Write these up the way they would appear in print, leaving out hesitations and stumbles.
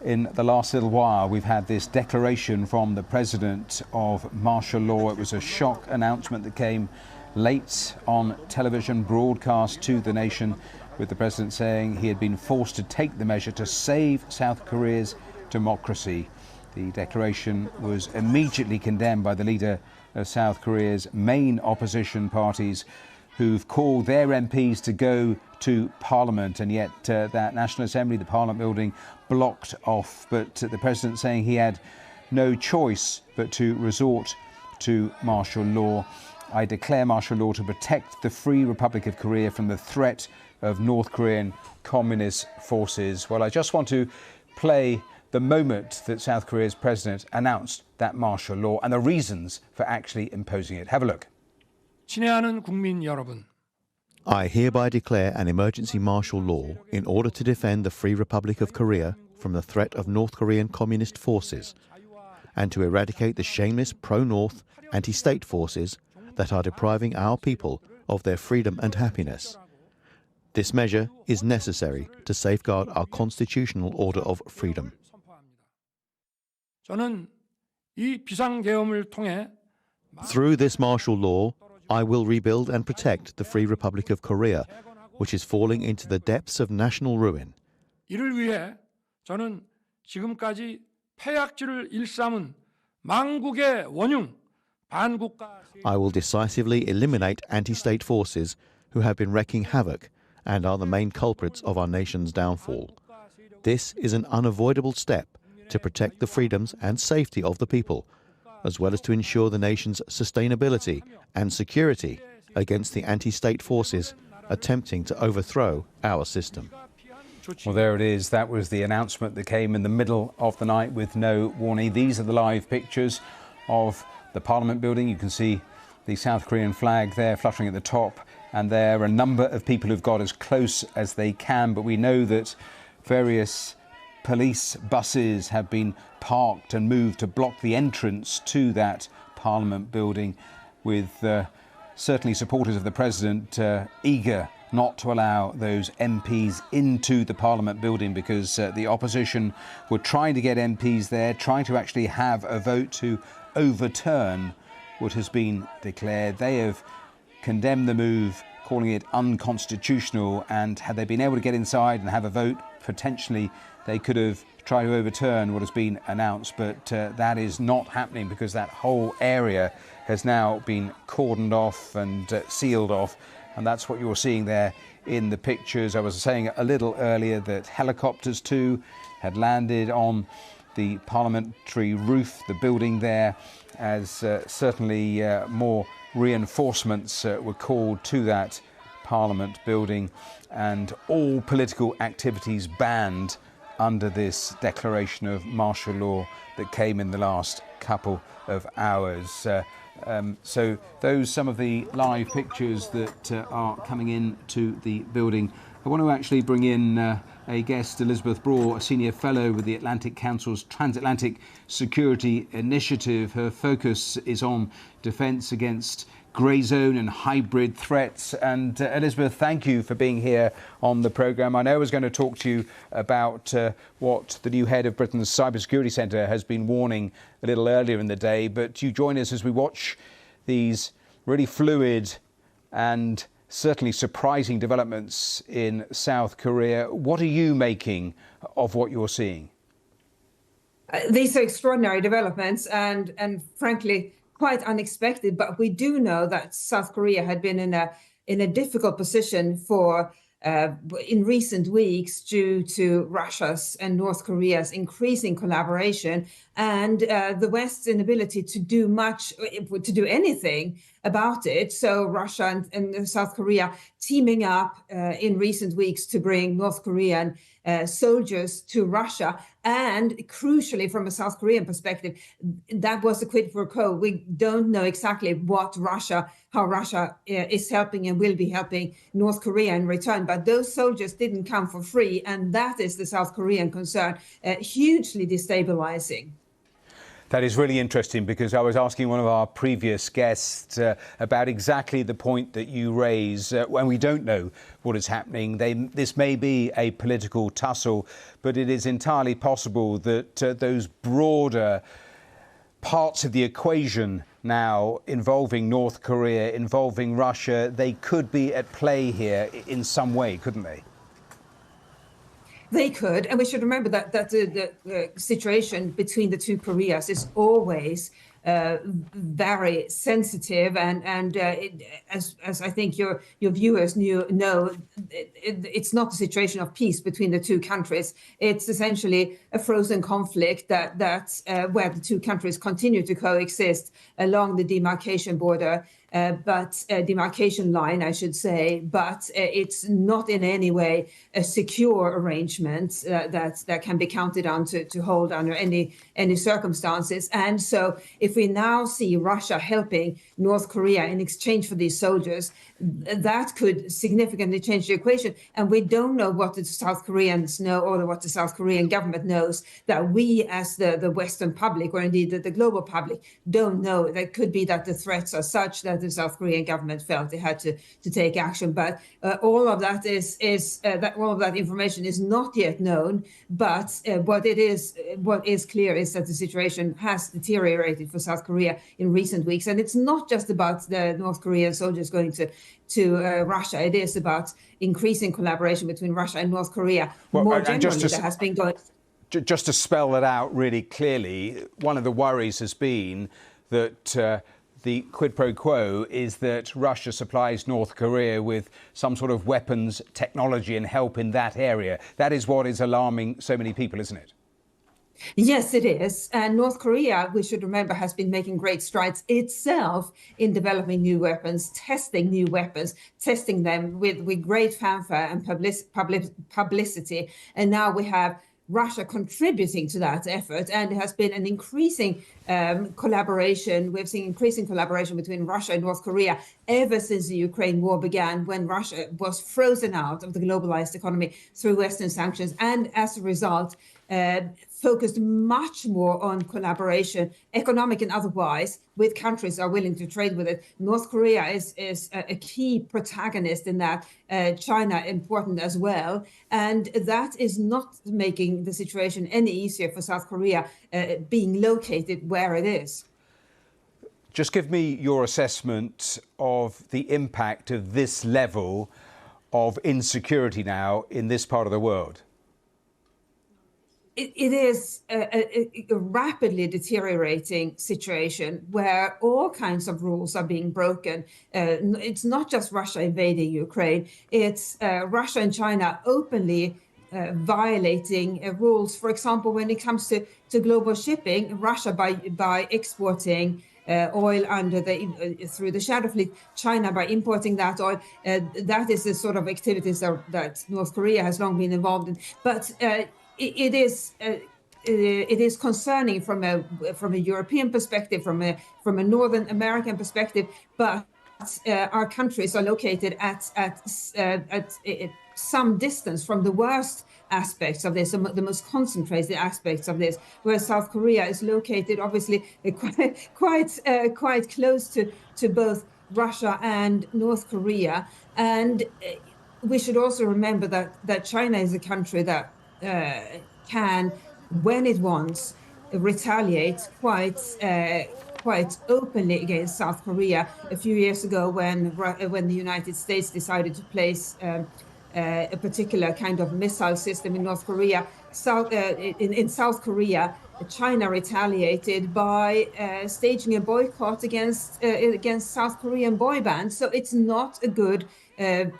In the last little while, we've had this declaration from the president of martial law. It was a shock announcement that came late on television, broadcast to the nation, with the president saying he had been forced to take the measure to save South Korea's democracy. The declaration was immediately condemned by the leader of South Korea's main opposition parties, who've called their MPs to go to Parliament, and yet that National Assembly, the Parliament building, blocked off. But the president saying he had no choice but to resort to martial law. I declare martial law to protect the Free Republic of Korea from the threat of North Korean communist forces. Well, I just want to play the moment that South Korea's president announced that martial law and the reasons for actually imposing it. Have a look. 친애하는 국민 여러분. I hereby declare an emergency martial law in order to defend the Free Republic of Korea from the threat of North Korean communist forces and to eradicate the shameless pro-North anti-state forces that are depriving our people of their freedom and happiness. This measure is necessary to safeguard our constitutional order of freedom. 저는 이 비상계엄을 통해 Through this martial law, I will rebuild and protect the Free Republic of Korea, which is falling into the depths of national ruin. 이를 위해 저는 지금까지 패약질을 일삼은 망국의 원흉 반국가 I will decisively eliminate anti-state forces who have been wreaking havoc and are the main culprits of our nation's downfall. This is an unavoidable step to protect the freedoms and safety of the people, as well as to ensure the nation's sustainability and security against the anti-state forces attempting to overthrow our system. Well, there it is. That was the announcement that came in the middle of the night with no warning. These are the live pictures of the Parliament building. You can see the South Korean flag there fluttering at the top, and there are a number of people who've got as close as they can, but we know that various police buses have been parked and moved to block the entrance to that Parliament building, with certainly supporters of the president eager not to allow those MPs into the Parliament building, because the opposition were trying to get MPs there, trying to actually have a vote to overturn what has been declared. They have condemned the move, calling it unconstitutional, and had they been able to get inside and have a vote, potentially they could have tried to overturn what has been announced, but that is not happening, because that whole area has now been cordoned off and sealed off, and that's what you're seeing there in the pictures. I was saying a little earlier that helicopters too had landed on the parliamentary roof, the building there, as certainly more reinforcements were called to that Parliament building, and all political activities banned under this declaration of martial law that came in the last couple of hours. So those some of the live pictures that are coming in to the building. I want to actually bring in a guest, Elizabeth Braw, a senior fellow with the Atlantic Council's Transatlantic Security Initiative. Her focus is on defence against grey zone and hybrid threats. And Elizabeth, thank you for being here on the programme. I know I was going to talk to you about what the new head of Britain's Cybersecurity Centre has been warning a little earlier in the day, but you join us as we watch these really fluid and certainly surprising developments in South Korea. What are you making of what you're seeing? These are extraordinary developments and frankly quite unexpected, but we do know that South Korea had been in a difficult position for in recent weeks due to Russia's and North Korea's increasing collaboration and the West's inability to do anything about it. So Russia and South Korea teaming up in recent weeks to bring North Korean soldiers to Russia. And crucially, from a South Korean perspective, that was a quid pro quo. We don't know exactly how Russia is helping and will be helping North Korea in return. But those soldiers didn't come for free. And that is the South Korean concern, hugely destabilizing. That is really interesting, because I was asking one of our previous guests about exactly the point that you raise. When we don't know what is happening, this may be a political tussle, but it is entirely possible that those broader parts of the equation now involving North Korea, involving Russia, they could be at play here in some way, couldn't they? They could, and we should remember that the situation between the two Koreas is always very sensitive, and as I think your viewers know, it's not a situation of peace between the two countries. It's essentially a frozen conflict that where the two countries continue to coexist along the demarcation border. Demarcation line, I should say, but it's not in any way a secure arrangement that can be counted on to hold under any circumstances. And so if we now see Russia helping North Korea in exchange for these soldiers, that could significantly change the equation. And we don't know what the South Koreans know, or what the South Korean government knows, that we as the Western public, or indeed the global public, don't know. That could be that the threats are such that the South Korean government felt they had to take action. But all of that all of that information is not yet known. But what is clear is that the situation has deteriorated for South Korea in recent weeks, and it's not just about the North Korean soldiers going to Russia. It is about increasing collaboration between Russia and North Korea. Well, more generally, there has been going. Just to spell that out really clearly, one of the worries has been that the quid pro quo is that Russia supplies North Korea with some sort of weapons, technology and help in that area. That is what is alarming so many people, isn't it? Yes, it is. And North Korea, we should remember, has been making great strides itself in developing new weapons, testing them with great fanfare and publicity. And now we have Russia contributing to that effort, and there has been an increasing collaboration. We've seen increasing collaboration between Russia and North Korea ever since the Ukraine war began, when Russia was frozen out of the globalized economy through Western sanctions, and as a result, focused much more on collaboration, economic and otherwise, with countries that are willing to trade with it. North Korea is a key protagonist in that, China important as well. And that is not making the situation any easier for South Korea being located where it is. Just give me your assessment of the impact of this level of insecurity now in this part of the world. It is a rapidly deteriorating situation where all kinds of rules are being broken. It's not just Russia invading Ukraine, it's Russia and China openly violating rules. For example, when it comes to global shipping, Russia by exporting oil through the shadow fleet, China by importing that oil. That is the sort of activities that North Korea has long been involved in. But it is concerning from a European perspective, from a Northern American perspective. But our countries are located at some distance from the worst aspects of this, the most concentrated aspects of this, where South Korea is located, obviously quite close to both Russia and North Korea. And we should also remember that China is a country that can, when it wants, retaliate quite openly against South Korea. A few years ago, when the United States decided to place a particular kind of missile system in North Korea, in South Korea, China retaliated by staging a boycott against South Korean boy bands. So it's not a good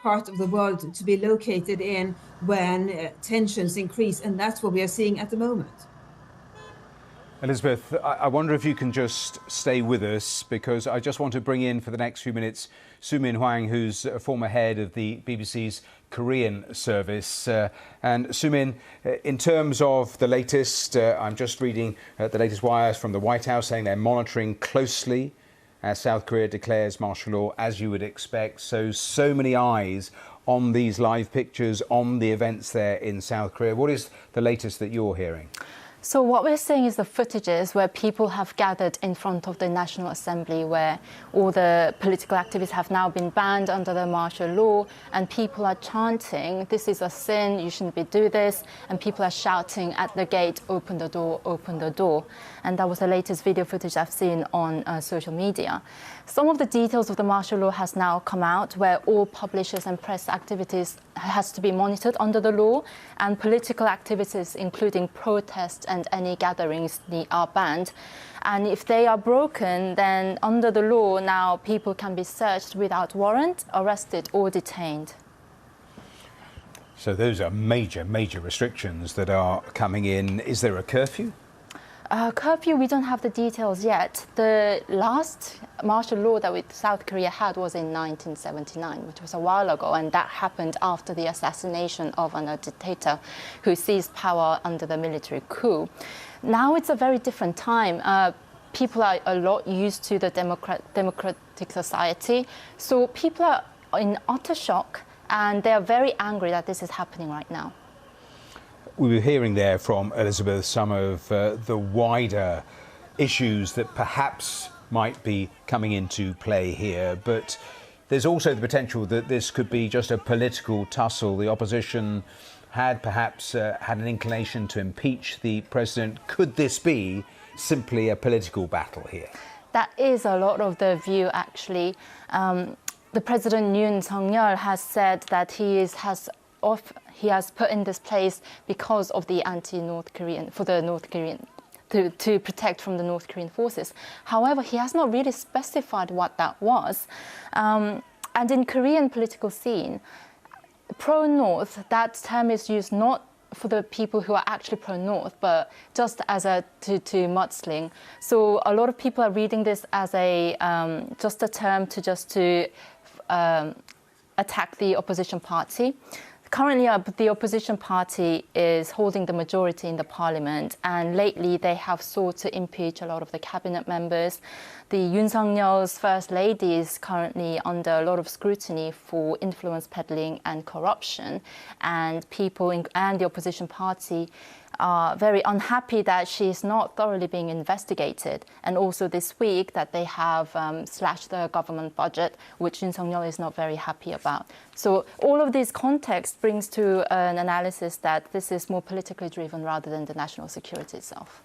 part of the world to be located in when tensions increase, and that's what we are seeing at the moment. Elizabeth, I wonder if you can just stay with us, because I just want to bring in for the next few minutes Soo-min Hwang, who's a former head of the BBC's Korean service. And Soo-min, in terms of the latest, I'm just reading the latest wires from the White House saying they're monitoring closely as South Korea declares martial law, as you would expect. So many eyes on these live pictures, on the events there in South Korea. What is the latest that you're hearing? So what we're seeing is the footages where people have gathered in front of the National Assembly, where all the political activists have now been banned under the martial law, and people are chanting, "This is a sin, you shouldn't be doing this," and people are shouting at the gate, "Open the door, open the door." And that was the latest video footage I've seen on social media. Some of the details of the martial law has now come out, where all publishers and press activities has to be monitored under the law, and political activities, including protests and any gatherings, are banned. And if they are broken, then under the law now people can be searched without warrant, arrested or detained. So those are major restrictions that are coming in. Is there a curfew? Curfew, we don't have the details yet. The last martial law that South Korea had was in 1979, which was a while ago, and that happened after the assassination of a dictator who seized power under the military coup. Now it's a very different time. People are a lot used to the democratic society, so people are in utter shock, and they are very angry that this is happening right now. We were hearing there from Elizabeth some of the wider issues that perhaps might be coming into play here, but there's also the potential that this could be just a political tussle. The opposition had perhaps had an inclination to impeach the president. Could this be simply a political battle here? That is a lot of the view, actually. The President Yoon Suk Yeol has said that he has put in this place because of the anti-North Korean, for the North Korean, to protect from the North Korean forces. However, he has not really specified what that was. And in Korean political scene, pro-North, that term is used not for the people who are actually pro-North, but just as to mudsling. So a lot of people are reading this as just a term to attack the opposition party. Currently, the opposition party is holding the majority in the parliament, and lately they have sought to impeach a lot of the cabinet members. The Yoon Suk Yeol's first lady is currently under a lot of scrutiny for influence peddling and corruption, and people and the opposition party are very unhappy that she is not thoroughly being investigated. And also this week that they have slashed the government budget, which Yoon Suk Yeol is not very happy about. So all of this context brings to an analysis that this is more politically driven rather than the national security itself.